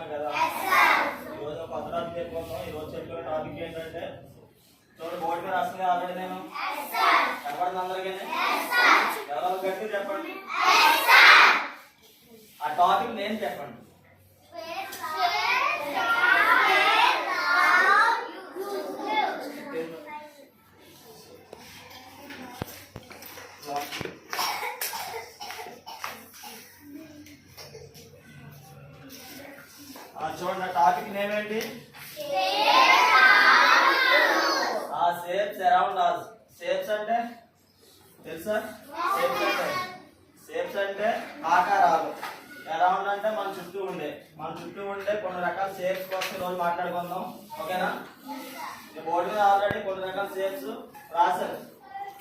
చేస్తున్నాం కదా. ఈరోజు ఒక కొత్త టాపిక్ చెప్పుకుందాం. ఈరోజు చెప్పుకునే టాపిక్ ఏంటంటే చూడండి, బోర్డు మీద రాస్తుంది ఆల్రెడీ నేను. చెప్పండి అందరికీ, ఎవరో గట్టి చెప్పండి. ఆ టాపిక్ నేను చెప్పండి. చూడండి, టాపిక్ నేమ్ ఏంటి? Shapes around us. షేప్స్ అంటే తెలుసా? షేప్స్ అంటే ఆకారాలు. అరౌండ్ అంటే మన చుట్టూ ఉండే కొన్ని రకాల షేప్స్ కోసం రోజు మాట్లాడుకుందాం. ఓకేనా? బోర్డు మీద ఆల్రెడీ కొన్ని రకాల షేప్స్ రాశారు.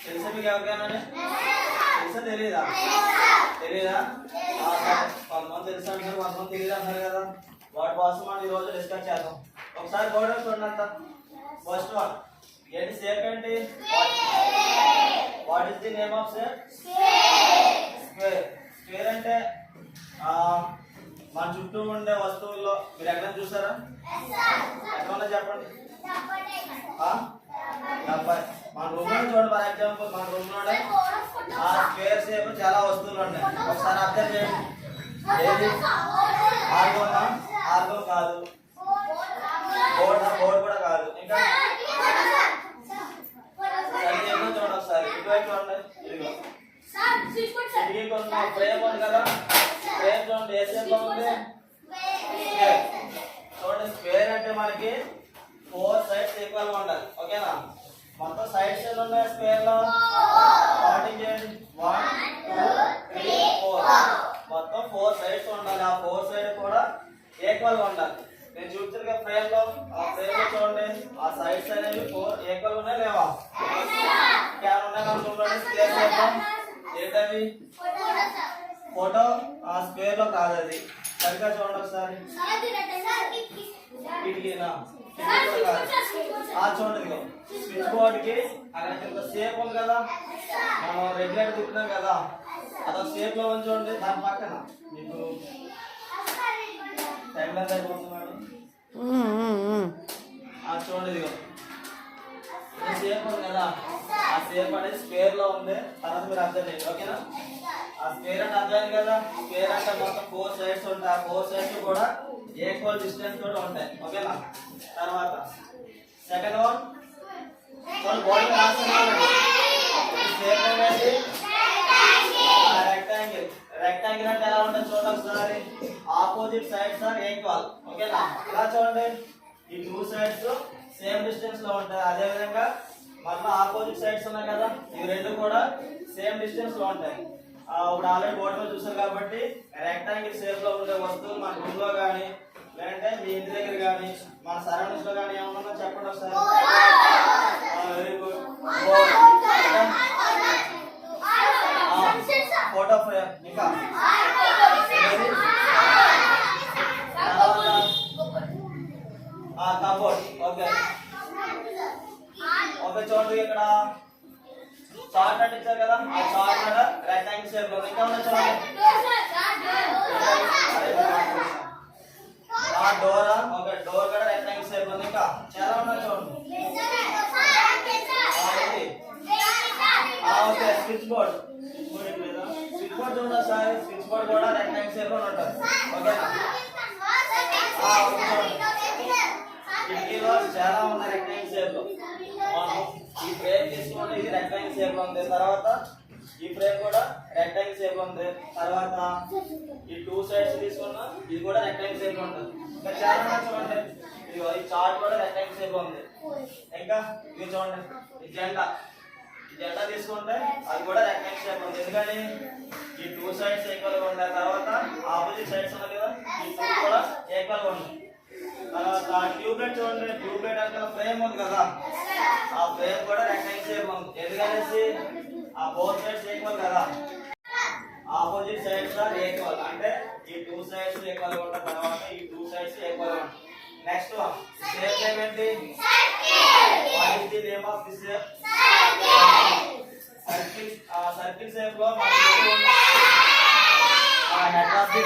తెలుసా మీకు ఎవరికైనా? తెలుసా తెలీదా? కొంతమంది తెలుసు అంటారు, కొంతమంది తెలియదు అంటారు కదా. వాటి కోసం మనం ఈరోజు డిస్కస్ చేద్దాం. ఒకసారి బోర్డు చూడండి. ఫస్ట్ వన్ ఏంటి? షేప్ ఏంటి? What is the name of shape? Square అంటే మన చుట్టూ ఉండే వస్తువుల్లో మీరు ఎక్కడ చూసారా? ఎక్కడ చెప్పండి. మన రూమ్ లో చూడండి. ఫర్ ఎగ్జాంపుల్ మన రూమ్ లోనే ఆ స్క్వేర్ షేప్ చాలా వస్తువులు ఉన్నాయి. ఒకసారి అబ్జర్వ్ చేయండి. ఏది? ఆర్గం కాదు, బోర్డ్ కూడా కాదు. ఇంకా చూడండి ఒకసారి. ఇటువైపు చూడండి. ఇదిగో ఫ్రేమ్ ఉంది కదా. ఫ్రేమ్ చూడండి ఏ షేప్ లో ఉంది? చూడండి, స్క్వేర్ అంటే మనకి 4 సైడ్స్ ఈక్వల్ గా ఉండాలి. ఓకేనా? మొత్తం సైడ్స్ ఎన్ని ఉన్నాయి స్క్వేర్ లో? కౌంటింగ్ చేయండి. 1 2 3 4. మొత్తం 4 సైడ్స్ ఉండాలి. ఆ 4 సైడ్ కూడా ఈక్వల్ గా ఉండాలి. నేను చూపుతున్నా ఫ్రేమ్ లో. ఆ ఫ్రేమ్ లో చూడండి, ఆ సైడ్స్ అనేవి 4 ఈక్వల్ ఉన్నాయి లేవా? క్యాన్ ఉన్నాయి అనుకుంటున్నాను. స్క్వేర్ చేద్దాం. ఏంటవి? ఫోటో ఆ స్క్వేర్ లో కాదు, అది సరిగ్గా చూడండి ఒకసారి. కిటికీనా? చూడండి, స్విచ్ బోర్డ్ కి అక్కడ షేప్ ఉంది కదా, మనం రెగ్యులేటర్ తిప్పుతున్నాం కదా, అదొక షేప్ లో ఉంది చూడండి. దాని పక్కన మీకు టైం ఎంత అయిపోతున్నాడు చూడండి. ఇదిగో షేప్ ఉంది కదా, ఆ షేప్ అనేది స్క్వేర్ లో ఉంది. తర్వాత మీరు అర్థం చేయండి. ఓకేనా? ఆ స్క్వేర్ అంటే అర్థమైంది కదా. స్క్వేర్ అంటే మొత్తం 4 సైడ్స్ ఉంటాయి. ఆ 4 సైడ్స్ కూడా ఈక్వల్ డిస్టెన్స్ తోటి ఉంటాయి. ఓకేనా? తర్వాత సెకండ్ వన్ బోర్డు రాస్తున్నాను. షేప్ అనేది రెక్టాంగిల్. రెక్టాంగిల్ అంటే ఎలా ఉంటుంది చూడండి ఒకసారి. Opposite sides are equal. ఓకేనా? ఇలా చూడండి, ఈ 2 సైడ్స్ సేమ్ డిస్టెన్స్ లో ఉంటాయి. అదే విధంగా మళ్ళీ ఆపోజిట్ సైడ్స్ ఉన్నాయి కదా, ఇవి రెండు కూడా సేమ్ డిస్టెన్స్ లో ఉంటాయి. ఇప్పుడు ఆల్రెడీ బోర్డు మీద చూసారు కాబట్టి రెక్టాంగిల్ షేప్ లో ఉండే వస్తువులు మన రూమ్ లో కానీ, లేదంటే మీ ఇంటి దగ్గర కానీ, మన సరౌండింగ్స్ లో కానీ ఏమన్నా చెప్పండి ఒకసారి. Very good. Photo frame. ఇంకా కబోర్డ్. ఓకే చూడండి, ఇక్కడ చార్ట్ అంటే ఇచ్చారు కదా, ఆ చార్ట్ కూడా రెక్టాంగిల్ షేప్ లో. ఇంకా ఉన్న చూడండి ఆ డోర్. ఓకే, డోర్ కూడా రెక్టాంగిల్ షేప్ లో. ఇంకా చాలా ఉన్నాయి చూడండి. Okay, switch board. Switch board చూడండి సార్. స్విచ్ బోర్డ్ కూడా రెక్టాంగిల్ షేప్ లో ఉంటుంది. ఓకేనా? కిటికీలో చాలా ఉన్నాయి రెక్టాంగిల్ షేప్ లో. ఈ ఫ్రేమ్ తీసుకోండి, ఇది రెక్టాంగిల్ షేప్ లో ఉంది. తర్వాత ఈ ఫ్రేమ్ కూడా రెక్టాంగిల్ షేప్ లో ఉంది. తర్వాత ఈ 2 సైడ్స్ తీసుకున్నా, ఇది కూడా రెక్టాంగిల్ షేప్ లో ఉంటుంది. ఇంకా చాలా చూడండి. ఈ చార్ట్ కూడా రెక్టాంగిల్ షేప్ లో ఉంది. ఇంకా ఇది చూడండి, ఈ జెండా తీసుకుంటే అది కూడా రెక్టాంగిల్ షేప్ ఉంది. ఎందుకని ఈ 2 సైడ్స్ ఈక్వల్ గా ఉంటాయి. తర్వాత ఆపోజిట్ సైడ్స్ ఉన్నాయి కదా, ఈ 2 కూడా ఈక్వల్ గా ఉన్నాయి. తర్వాత ట్యూబ్లైట్ చూడండి. ట్యూబ్లైట్ అంటే ఫ్రేమ్ ఉంది కదా, ఆ ఫ్రేమ్ కూడా రెక్టాంగిల్ షేప్ ఉంది. ఎందుకనేసి ఆ 4 సైడ్స్ ఈక్వల్ కదా, ఆపోజిట్ సైడ్స్ ఆర్ ఈక్వల్. అంటే ఈ 2 సైడ్స్ ఈక్వల్ గా ఉంటాయి. తర్వాత ఈ 2 సైడ్స్ ఈక్వల్ గా ఉంటాయి. నెక్స్ట్ వన్ షేప్ ఏమేంటి? What is the name of this shape? Circle shape లో హెడ్ ఆఫ్ ది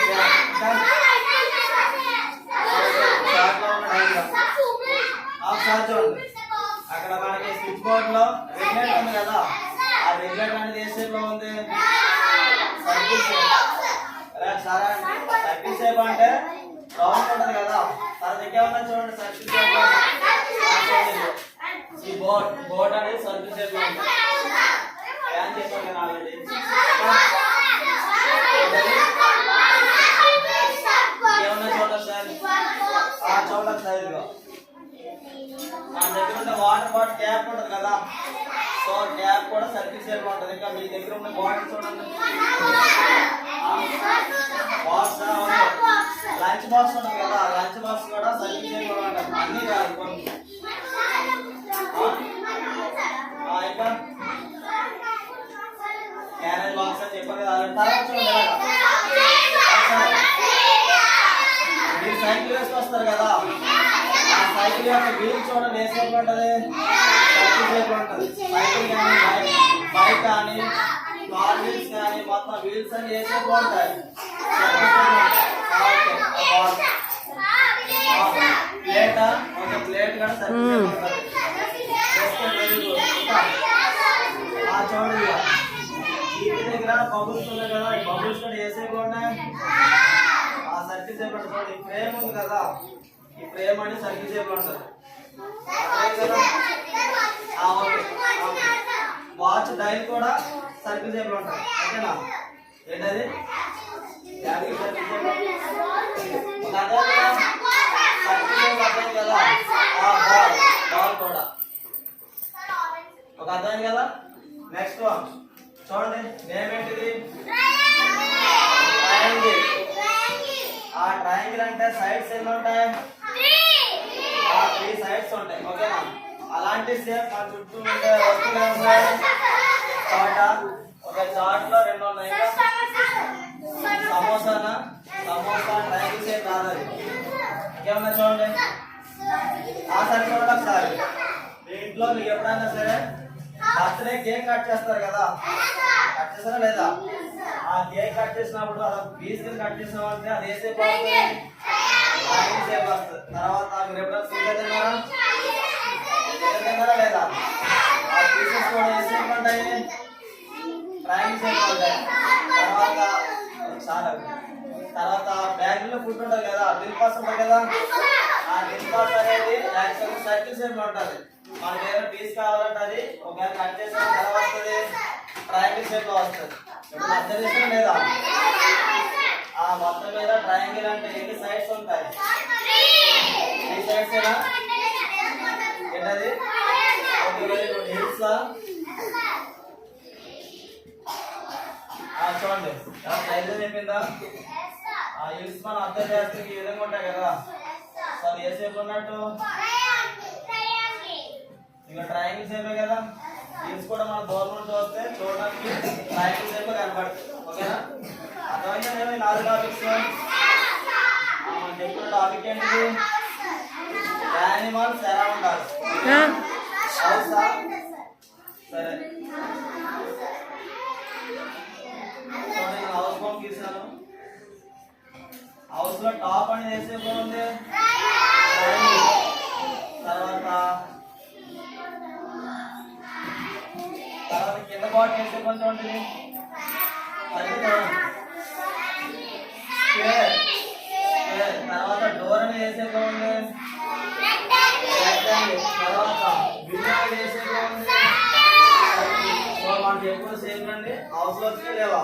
ఒకసారి చూడండి అక్కడ మనకి స్విచ్ బోర్డ్ లో రెగ్యులేటర్ ఉంది కదా ఆ రెగ్యులేటర్ అనేది ఏ షేప్ లో ఉంది సర్కిల్ షేప్ సరే సర్కిల్ షేప్ అంటే రౌండ్ ఉంటది కదా తర్వాత ఇంకేమన్నా చూడండి సర్కిల్ షేప్ లో ఈ బోర్డ్ అనేది సర్కిల్ షేప్ లో ఉంది ప్లాన్ చేసాం కదా ఆల్రెడీ ఏమన్నా చూడండి సార్ చూడండి సార్ ఇదిగో మన దగ్గర ఉన్న వాటర్ బాటిల్ క్యాప్ ఉంటుంది కదా సో క్యాప్ కూడా సర్కిల్ షేప్ లో ఉంటుంది ఇంకా మీ దగ్గర ఉన్న బాటిల్ చూడండి బాక్స్ లంచ్ బాక్స్ ఉంటుంది కదా లంచ్ బాక్స్ కూడా సర్కిల్ షేప్ లో ఉంటుంది అన్ని కాదు కొన్ని ఇంకా క్యారేజ్ బాక్స్ అని చెప్పారు కదా తర్వాత చూడండి మీరు సైకిల్ వేసుకొస్తారు కదా ఆ సైకిల్ యొక్క వీల్ చూడండి ఏ షేప్ లో ఉంటుంది సర్కిల్ షేప్ లో ఉంటుంది సైకిల్ కానీ బైక్ కానీ కార్ వీల్స్ కానీ మొత్తం వీల్స్ అని ఏ షేప్ లో ఉంటాయి ప్లేట్ ఒక ప్లేట్ కూడా సర్కిల్ షేప్ ఉంటుంది చూడండి ఇంటి దగ్గర బబుల్స్ ఉన్నాయి కదా ఈ బబుల్స్ కూడా ఏ షేప్ లో ఉన్నాయి ఆ సర్కిల్ షేప్ లో చూడండి ఈ ఫ్రేమ్ ఉంది కదా ఈ ఫ్రేమ్ అనేది సర్కిల్ షేప్ లో ఉంటుంది వాచ్ డైల్ కూడా సర్కిల్ షేప్ లో ఉంటుంది ఓకేనా ఏంటది సర్కిల్ షేప్ కదా బాల్ కూడా ఒక అర్థం కదా నెక్స్ట్ వన్ చూడండి నేమ్ ఏంటిది ట్రయాంగిల్ ఆ ట్రయాంగిల్ అంటే సైడ్స్ ఎన్ని ఉంటాయి 3 సైడ్స్ ఉంటాయి ఓకేనా అలాంటి షేప్ మన చుట్టూ ఉండే వస్తువులు చాట ఒక చాట్ లో 2 ఉన్నాయి సమోసా ట్రయాంగిల్ షేప్ రాదు ఇంకేమన్నా చూడండి ఆ సైడ్ చూడండి ఒకసారి మీ ఇంట్లో మీకు ఎప్పుడైనా సరే బర్త్డే కేక్ కట్ చేస్తారు కదా కట్ చేస్తారా లేదా ఆ కేక్ కట్ చేసినప్పుడు అలా పీస్ కట్ చేసినామంటే అది ఏ షేప్ వస్తుంది షేప్ వస్తుంది తర్వాత మీరు ఎప్పుడైనా ఫిగర్ తిన్నారా లేదా ఆ పీసెస్ కూడా ఏ షేప్ ఉంటాయి ట్రయాంగిల్ షేప్ ఉంటాయి తర్వాత బ్యాగ్ లో ఫుడ్ ఉంటుంది కదా డ్రిల్ పాస్ ఉంటుంది కదా ఆ డ్రిల్ పాస్ అనేది యాక్చువల్ సర్కిల్ షేప్ లో ఉంటుంది మనకి ఏదైనా పీస్ కావాలంటే అది ఒకవేళ కట్ చేసిన ఎలా వస్తుంది ట్రయాంగిల్ షేప్ లో వస్తుంది ఇప్పుడు అర్థం చేసిన లేదా ఆ మొత్తం మీద ట్రయాంగిల్ అంటే ఎన్ని సైడ్స్ ఉంటాయి 3 సైడ్స్ ఏనా ఏంటది హిల్స్ చూడండి సైజ్ చెప్పిందా ఆ హిల్స్ మనం అర్థం చేస్తే ఈ విధంగా ఉంటాయి కదా సో ఏ షేప్ ఉన్నట్టు ఇక ట్రయాంగిల్ షేపే కదా హిల్స్ కూడా మన దూరం నుంచి వస్తే చూడడానికి ట్రయాంగిల్ షేప్ కనబడుతుంది ఓకేనా అర్థమైందా 4 టాపిక్స్ మనం చెప్పిన టాపిక్ ఏంటిది యానిమల్స్ ఎలా ఉండాలి హౌసా సరే హౌస్ బొమ్మ గీసాను హౌస్ లో టాప్ అనేది ఏ షేప్ లో ఉంది తర్వాత కింద బాట్ ఏ షేప్ లో ఉంటుంది తర్వాత డోర్ అనేది ఏ షేప్ లో ఉంది తర్వాత విండో అనేది ఏ షేప్ లో ఉంది సో మనకి ఎప్పుడు సేమ్ అండి హౌస్ లో లేవా